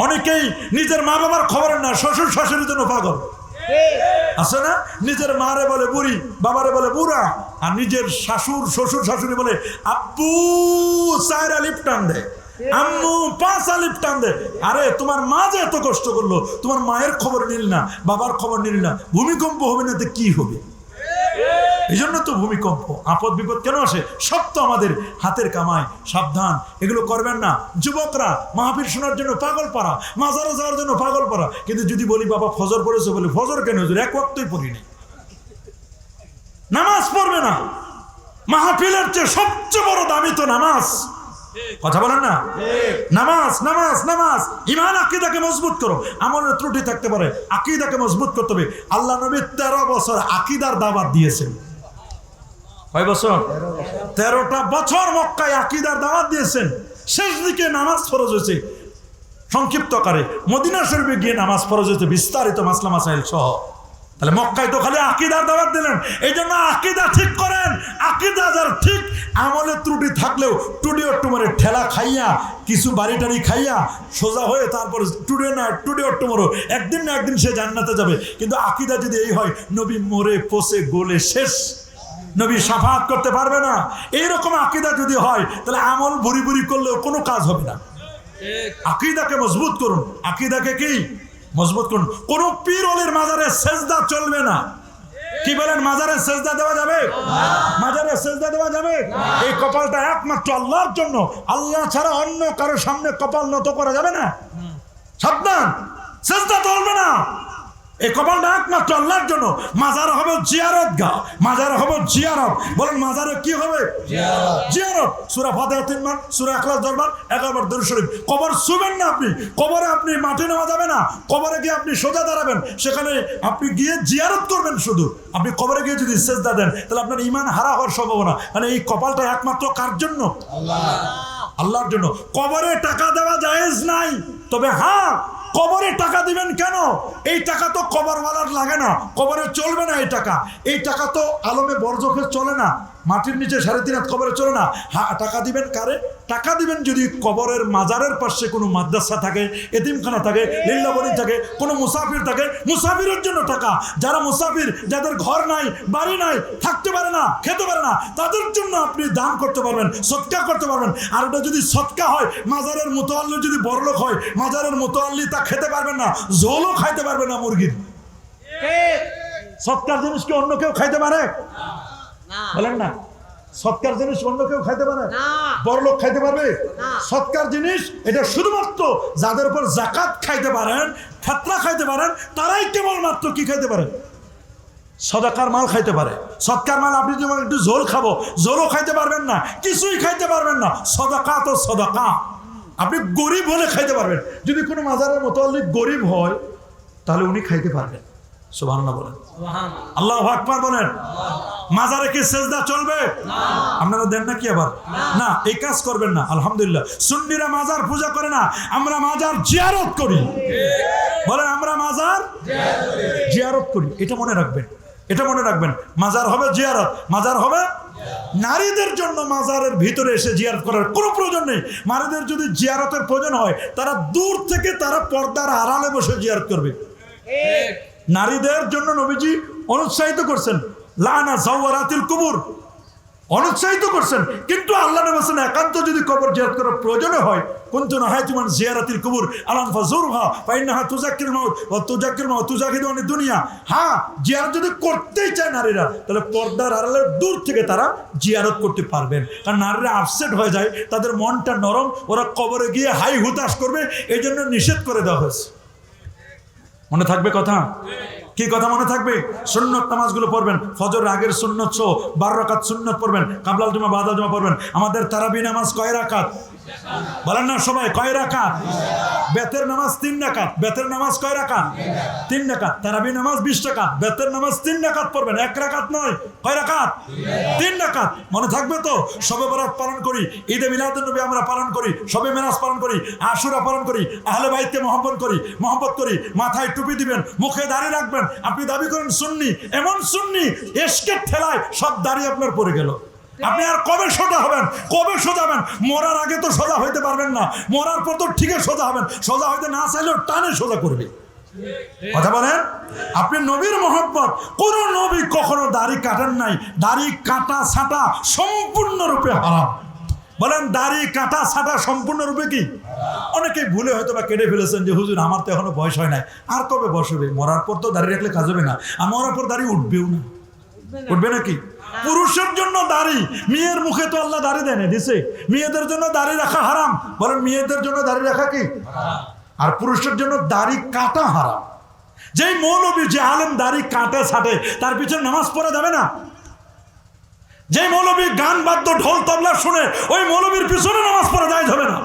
অনেকেই নিজের মা বাবার খবর না, শ্বশুর শাশুড়ির জন্য পাগল আছে না? নিজের মারে বলে বুড়ি, বাবারে বলে বুড়া, আর নিজের শাশুর শ্বশুর শাশুড়ি বলে আব্বু 4 আলিফ টান দে, আম্মু 5 আলিফ টান দে। আরে তোমার মা যে এত কষ্ট করলো, তোমার মায়ের খবর নিল না, বাবার খবর নিল না, ভূমিকম্প হবে না তো কি হবে? এই জন্য তো ভূমিকম্প, আপদ বিপদ কেন আসে? সব তো আমাদের হাতের কামাই। সাবধান, এগুলো করবেন না। যুবকরা মাহফিল শোনার জন্য পাগল পারা, মাজারে যাওয়ার জন্য পাগল পারা, কিন্তু যদি বলি বাবা ফজর পড়েছে, বলে ফজর কেন হুজুর? এক ওয়াক্তই পড়িনি। নামাজ পড়বে না, মাহফিলের চেয়ে সবচেয়ে বড় দামি তো নামাজ। কথা বলেন না? নামাজ, নামাজ, নামাজ। ঈমান আকীদাকে মজবুত করো। আমলের ত্রুটি থাকতে পারে, আকীদাকে মজবুত করতে হবে। আল্লাহ নবী 13 বছর আকীদার দাওয়াত দিয়েছেন। কয় বছর? 13টা বছর মক্কায় আকীদার দাওয়াত দিয়েছেন। শেষ দিকে নামাজ ফরজ হয়েছে সংক্ষিপ্ত আকারে, মদিনা শরীফে গিয়ে নামাজ ফরজ হয়েছে বিস্তারিত মাসলা মাসাইল সহ। তাহলে মক্কায় তো খালি আকীদার দাওয়াত দিলেন। এই জন্য আকীদা ঠিক করেন। আকীদা যার ঠিক, আমলের ত্রুটি থাকলেও টুডিও টুমোরে ঠেলা খাইয়া, কিছু বাড়ি টাড়ি খাইয়া সোজা হয়ে তারপর টুডিও টুমোরো একদিন না একদিন সে জান্নাতে যাবে। কিন্তু আকীদা যদি এই হয়, নবী মরে পচে গলে শেষ, নবী শাফাআত করতে পারবে না। এইরকম আকীদা যদি হয়, তাহলে আমল ভুরি ভুরি করলেও কোনো কাজ হবে না। আকীদাকে মজবুত করুন। আকীদাকে কি মজবুত করুন। কোন পীর ওলির মাজারে সেজদা চলবে না। কি বলেন? মাজারে সেজদা দেওয়া যাবে? মাজারে সেজদা দেওয়া যাবে? এই কপালটা একমাত্র আল্লাহর জন্য। আল্লাহ ছাড়া অন্য কারো সামনে কপাল নত করা যাবে না। সাবধান, সেজদা চলবে না। এই কপালটা একমাত্র আল্লাহর জন্য। মাজার হবে জিয়ারত গাহ, মাজার হবে জিয়ারত। বলেন মাজারে কি হবে? জিয়ারত। সূরা ফাতিহা 3 বার, সূরা ইখলাস 10 বার, 11 বার দরুদ শরীফ। কবর ছুবেন না আপনি। কবরে আপনি মাটি নেওয়া যাবে না। কবরে গিয়ে আপনি সোজা দাঁড়াবেন, সেখানে আপনি গিয়ে জিয়ারত করবেন শুধু। আপনি কবরে গিয়ে যদি সেজদা দেন, তাহলে আপনার ঈমান হারা হওয়ার সম্ভাবনা। মানে এই কপালটা একমাত্র কার জন্য? আল্লাহর জন্য। কবরে টাকা দেওয়া জায়েজ নাই, তবে হ্যাঁ, কবরে টাকা দিবেন কেন? এই টাকা তো কবরওয়ালার লাগে না, কবরে চলবে না এই টাকা। এই টাকা তো আলমে বরজখে চলে না, মাটির নিচে 3.5 হাত কবরে চলে না। হ্যাঁ, টাকা দিবেন কারে? টাকা দিবেন যদি কবরের মাজারের পাশে কোনো মাদ্রাসা থাকে, এতিমখানা থাকে, লিল্লাবনি থাকে, কোনো মুসাফির থাকে, মুসাফিরের জন্য টাকা। যারা মুসাফির, যাদের ঘর নাই, বাড়ি নাই, থাকতে পারে না, খেতে পারে না, তাদের জন্য আপনি দান করতে পারবেন, সদকা করতে পারবেন। আর ওটা যদি সদকা হয়, মাজারের মুতাআল্লি যদি বড়লোক হয়, মাজারের মুতাআল্লি তা খেতে পারবেন না, ঝোলও খাইতে পারবেন না মুরগির। সদকার জিনিস কি অন্য কেউ খাইতে পারে? বলেন না, সৎকার জিনিস অন্য কেউ খাইতে পারে? বড়লোক খাইতে পারবে? সৎকার জিনিস এটা শুধুমাত্র যাদের উপর যাকাত খাইতে পারেন, ফাতরা খাইতে পারেন, তারাই কেবলমাত্র কি খাইতে পারেন? সদাকার মাল খাইতে পারে। সৎকার মাল আপনি যেমন একটু ঝোল খাবো, ঝোলও খাইতে পারবেন না, কিছুই খাইতে পারবেন না। সদাকা তো সদাকা। আপনি গরিব হলে খাইতে পারবেন। যদি কোনো মাজারের মুতাআল্লিক গরিব হয়, তাহলে উনি খাইতে পারবেন। সুবহানাল্লাহ বলেন, আল্লাহু আকবার বলেন। মাজারে কি সেজদা চলবে? আপনারা দেন না কি আবার? না, এই কাজ করবেন না। আলহামদুলিল্লাহ, সুন্নিরা মাজার পূজা করে না, আমরা মাজার জিয়ারত করি। বলেন, আমরা মাজার জিয়ারত করি। এটা মনে রাখবেন, এটা মনে রাখবেন। মাজার হবে জিয়ারত, মাজার হবে। নারীদের জন্য মাজারের ভিতরে এসে জিয়ারত করার কোনো প্রয়োজন নেই। নারীদের যদি জিয়ারতের প্রয়োজন হয়, তারা দূর থেকে তারা পর্দার আড়ালে বসে জিয়ারত করবে। নারীদের জন্য নবীজি অনুৎসাহিত করছেন, লানা যাওয়ারাতিল কুবুর, অনুৎসাহিত করছেন। কিন্তু আল্লাহ নবী বলেছেন একান্ত যদি কবর জিয়ারত করার প্রয়োজন হয় কুনতু নাহাইতুম আন জিয়ারাতিল কুবুর আলান ফাজুরহা ফাইন্নাহা তুযাক্কিরুল মাউত ওয়া তুযাক্কিরুল মাউত তুযাকিদু আনিদ দুনিয়া। হ্যাঁ, জিয়ারত যদি করতেই চায় নারীরা, তাহলে পর্দার আড়ালে দূর থেকে তারা জিয়ারত করতে পারবেন। কারণ নারীরা আপসেট হয়ে যায়, তাদের মনটা নরম, ওরা কবরে গিয়ে হাই হুতাশ করবে, এই জন্য নিষেধ করে দেওয়া হয়েছে। মনে থাকবে কথা? কি কথা মনে থাকবে? সুন্নত নামাজগুলো পড়বেন, ফজরের আগের সুন্নত সহ 12 রাকাত সুন্নত পড়বেন, কাবলাল জুমা বাদাল জুমা পড়বেন। আমাদের তারাবি নামাজ কয় রাকাত বলেন না সবাই? কয় রাকাত? বেতের নামাজ 3 রাকাত। বেতের নামাজ কয় রাকাত? 3 রাকাত। তারাবি নামাজ 20 রাকাত। বেতের নামাজ 3 রাকাত পড়বেন, 1 রাকাত নয়। কয় রাকাত? 3 রাকাত। মনে থাকবে তো? শবে বরাত পালন করি, ঈদে মিলাদুন নবী আমরা পালন করি, শবে মেরাজ পালন করি, আশুরা পালন করি, আহলে বাইতকে মহব্বত করি, মাথায় টুপি দিবেন, মুখে দাড়ি রাখবেন। আপনি দাবি করেন সুন্নি, এমন সুন্নি এশকের ঠেলায় সব দাড়ি আপনার পড়ে গেল। আপনি আর কবে সোজা হবেন? কবে সোজা হবেন? মরার আগে তো সোজা হইতে পারবেন না, মরার পর তো ঠিকই সোজা হবেন। সোজা হইতে না চাইলেও টানে সোজা করবে। কথা বলেন? আপনি নবীর মহব্বত, কোন নবী কখনো দাড়ি কাটেন নাই। দাড়ি কাটা ছাটা সম্পূর্ণরূপে হারাম। বলেন দাড়ি কাটা ছাটা সম্পূর্ণরূপে কি? অনেকেই ভুলে হয়তো বা কেটে ফেলেছেন যে হুজুর আমার তো এখনো বয়স হয় নাই। আর কবে বয়স হবে? মরার পর তো দাড়ি রাখলে কাজ হবে না, আর মরার পর দাড়ি উঠবেও না। উঠবে নাকি? পুরুষের জন্য দাড়ি, মেয়ের মুখে তো আল্লাহ দাড়ি দেয় না, দিছে। মেয়েদের জন্য দাড়ি রাখা হারাম। বলেন মেয়েদের জন্য দাড়ি রাখা কি? আর পুরুষের জন্য দাড়ি কাটা হারাম। যেই মৌলবী, যে আলেম দাড়ি কাটে ছাটে, তার পিছনে নামাজ পড়া যাবে না। যে মৌলবী গান বাদ্য ঢোল তবলা শুনে, ওই মৌলবীর পিছনে নামাজ পড়া যায় হবে না।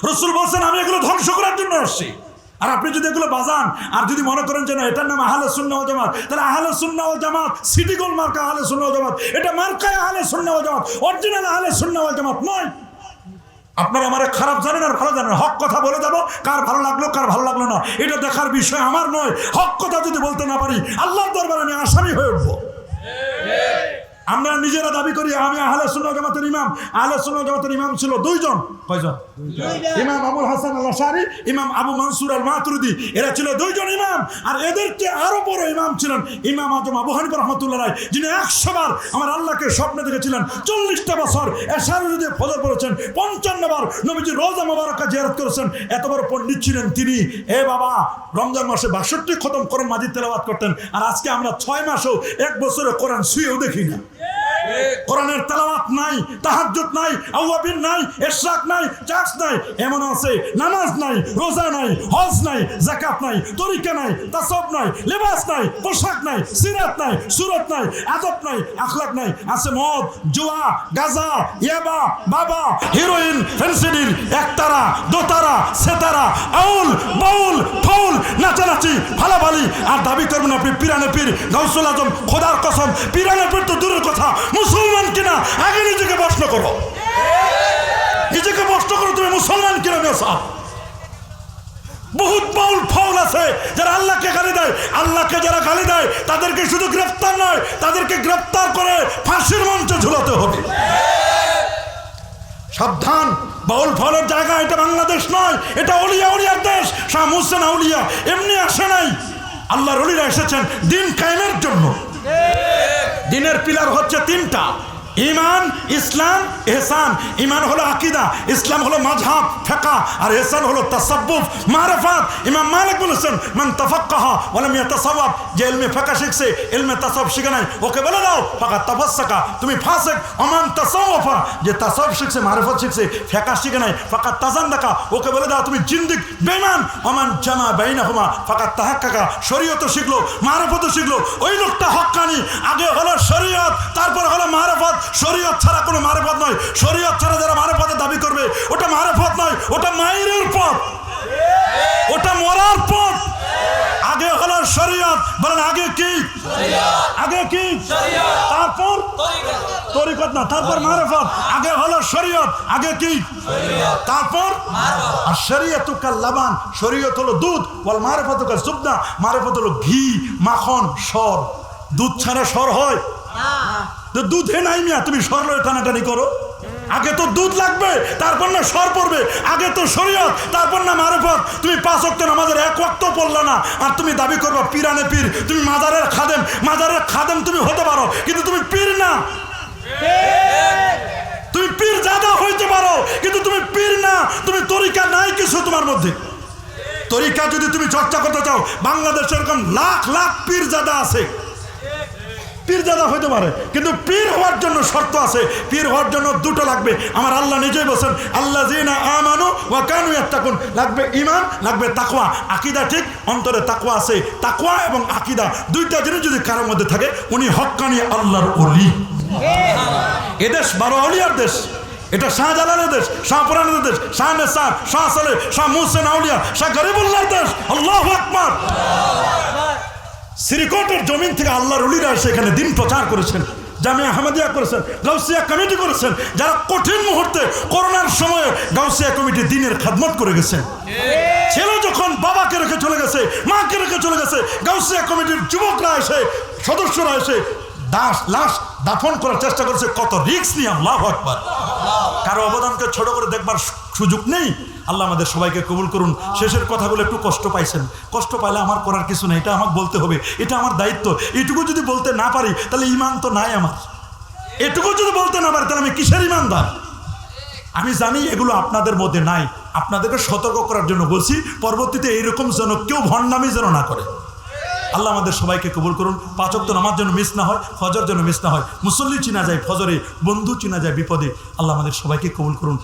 রাসূল বলছেন আমি এগুলো ধ্বংস করার জন্য আসছি। আর আপনি যদি এগুলো বাজান আর যদি মনে করেন যে না এটার নাম আহলে সুন্নাহ ওয়াল জামাত, তাহলে আহলে সুন্নাহ ওয়াল জামাত সিটি গোল মার্কা আহলে সুন্নাহ ওয়াল জামাত, এটা মার্কায় আহলে সুন্নাহ ওয়াল জামাত, অরিজিনাল আহলে সুন্নাহ ওয়াল জামাত নয়। আপনারা আমার খারাপ জানেন আর ভালো জানেন, হক কথা বলে যাবো, কার ভালো লাগলো কার ভালো লাগলো না এটা দেখার বিষয় আমার নয়। হক কথা যদি বলতে না পারি আল্লাহর দরবারে আমি আসামি হয়ে উঠবো। আমরা নিজেরা দাবি করি আমি আহলে সুন্নাহ ওয়াল জামাতের ইমাম। আহলে সুন্নাহ ওয়াল জামাতের ইমাম ছিল 2 জন। কয়জন? ইমাম আবুল হাসান আল আশআরী, ইমাম আবু মনসুর আল মাতুরিদি, এরা ছিল 2 জন ইমাম। আর এদেরকে আরো বড় ইমাম ছিলেন ইমাম আজম আবু হানিফা রাহমাতুল্লাহ আলাইহি, যিনি 100 বার আমার আল্লাহকে স্বপ্নে দেখেছিলেন, 40টা বছর এশার যদি ফজর পড়েছেন, 55 বার নবীজির রওজা মুবারাকা জিয়ারত করেছেন। এত বড় পণ্ডিত ছিলেন তিনি। এ বাবা, রমজান মাসে 62 খতম কোরআন মাজিদ তেলাওয়াত করতেন। আর আজকে আমরা 6 মাসেও 1 বছরে কোরআন ছুঁয়েও দেখি না। কোরআনের তেলাওয়াত নাই, তাহাজ্জুদ নাই, আওয়াবিন নাই, ইশরাক নাই, জাকাত নাই, এমন আছে নামাজ নাই, রোজা নাই, হজ নাই, যাকাত নাই, তরিকা নাই, তাসাউফ নাই, লিবাস নাই, পোশাক নাই, সিরাত নাই, সুরত নাই, আদব নাই, আখলাক নাই। আছে মদ, জুয়া, গাঁজা, ইয়াবা, বাবা, হিরোইন, ফেন্সিডিল, একতারা, দোতারা, সেতারা, আউল, বাউল, ফাউল, নাচানাচি, ফালাফালি। আর দাবি করবেন আপনি পিরানে পীর, গাউসুল আজম। খোদার কসম, পিরানে পীর তো দূরের কথা, মুসলমান কিনা আগে নিজেকে প্রশ্ন করো। নিজেকে প্রশ্ন করো তুমি মুসলমান কিনা মেসা। বহুত বাউল ফাউল আছে যারা আল্লাহকে গালি দেয়। আল্লাহকে যারা গালি দেয় তাদেরকে শুধু গ্রেফতার নয়, তাদেরকে গ্রেফতার করে ফাঁসির মঞ্চে ঝুলাতে হবে। সাবধান, বাউল ফাউলের জায়গা এটা বাংলাদেশ নয়, এটা উলিয়ার দেশ। শাহ মুহসিন আউলিয়া এমনি আসে নাই, আল্লাহর ওলিরা এসেছেন দিন কায়েমের জন্য। দিনের পিলার হচ্ছে 3টা: ইমান, ইসলাম, ইহসান। ইমান হলো আকীদা, ইসলাম হলো মাযহাব ফিকহ, আর ইহসান হলো তাসাব্বুফ মারিফাত। ইমাম মালিক বলেছেন মান তাফাক্কাহা ওয়া লাম ইয়াতাসাওয়াব, যে ইলমে ফিকহ শিখছে ইলমে তাসাউফ শিখে নাই ওকে বলে দাও ফাকাত তাফাসসাকা, তুমি ফাসিক। ওমান তাসাওয়াফা, যে তাসাউফ শিখছে মারিফাত শিখছে ফিকহ শিখে নাই ফাকাত তাজান্দাকা, ওকে বলে দাও তুমি জিন্দিক বেঈমান। ওমান জামা বাইনাহুমা ফাকাত তাহাক্কাকা, শরীয়ত শিখলো মারিফাতও শিখলো, ওই লোকটা হক্কানি। আগে হলো শরীয়ত, তারপর হলো মারিফাত। শরীয়ত ছাড়া কোনো মারিফত নয়। শরীয়ত ছাড়া যারা মারিফতের দাবি করবে ওটা মারিফত নয়, ওটা মাইরের পথ, ওটা মরার পথ। আগে হলো শরীয়ত। বলেন আগে কি? আগে কি? তারপর তরিকত না, তারপর মারিফত। আগে হলো শরীয়ত, আগে কি? তারপর আর শরীয়তু কাল লাবান, শরীয়ত হলো দুধ, ওয়াল মারিফতু কাল সুবনা, মারিফত হলো ঘি, মাখন, সর। দুধ ছাড়া সর হয়? দুধে নাই মিয়া, তুমি সর লয়ে টানাটানি করো। আগে তো দুধ লাগবে, তারপর না সর পড়বে। আগে তো শরীয়ত, তারপর না মারিফত। তুমি 5 ওয়াক্ত নামাজের 1 ওয়াক্ত পড়লা না, আর তুমি দাবি করবা পিরানে পীর। তুমি মাজারের খাদেম, মাজারের খাদেম তুমি হতে পারো, কিন্তু তুমি পীর না। তুমি পীর জাদা হইতে পারো, কিন্তু তুমি পীর না, তুমি তরিকা নাই কিছু তোমার মধ্যে। তরিকা যদি তুমি চর্চা করতে চাও, বাংলাদেশে এরকম লাখ লাখ পীর জাদা আছে। পীর জাদা হইতে পারে, কিন্তু পীর হওয়ার জন্য শর্ত আছে। পীর হওয়ার জন্য দুটো লাগবে। আমার আল্লাহ নিজেই বলেন, আল্লাযীনা আমানু ওয়া কানু ইয়াত্তাকুন। লাগবে ঈমান, লাগবে তাকওয়া। আকীদা ঠিক, অন্তরে তাকওয়া আছে। তাকওয়া এবং আকীদা দুইটা জিনিস যদি কারোর মধ্যে থাকে, উনি হক্কানি আল্লাহর ওলি। এদেশ 12 আউলিয়ার দেশ। এটা শাহজালালের দেশ, শাহপুরানের দেশ, শাহ নেসার, শাহ সালেহ, শাহ মুহসিন আউলিয়া, শাহ গরিবুল্লাহর দেশ। আল্লাহু আকবার। শ্রীকোটের জমিন থেকে আল্লাহর ওলিরা এসে এখানে দিন প্রচার করেছেন, জামিয়া আহমদিয়া করেছেন, গাউসিয়া কমিটি করেছেন। যারা কঠিন মুহূর্তে করোনার সময়ে গাউসিয়া কমিটি দিনের খেদমত করে গেছেন। ছেলে যখন বাবাকে রেখে চলে গেছে, মাকে রেখে চলে গেছে, গাউসিয়া কমিটির যুবকরা এসে, সদস্যরা এসে লাশ দাফন করার চেষ্টা করেছে। কত রিস্ক নিয়ে। আল্লাহু আকবার। কারো অবদানকে ছোট করে দেখবার সুযোগ নেই। আল্লাহ আমাদের সবাইকে কবুল করুন। শেষের কথাগুলো একটু কষ্ট পাইছেন, কষ্ট পাইলে আমার করার কিছু নেই, এটা আমাকে বলতে হবে, এটা আমার দায়িত্ব। এটুকু যদি বলতে না পারি তাহলে ইমান তো নাই আমার। এটুকু যদি বলতে না পারি তাহলে আমি কিসের ইমানদার? আমি জানি এগুলো আপনাদের মধ্যে নাই, আপনাদেরকে সতর্ক করার জন্য বলছি। পরবর্তীতে এইরকম যেন কেউ ভণ্ডামি যেন না করে। আল্লাহ আমাদের সবাইকে কবুল করুন। 5 ওয়াক্ত নামাজ যেন মিস না হয়, ফজর যেন মিস না হয়। মুসল্লি চিনা যায় ফজরে, বন্ধু চিনা যায় বিপদে। আল্লাহ আমাদের সবাইকে কবুল করুন।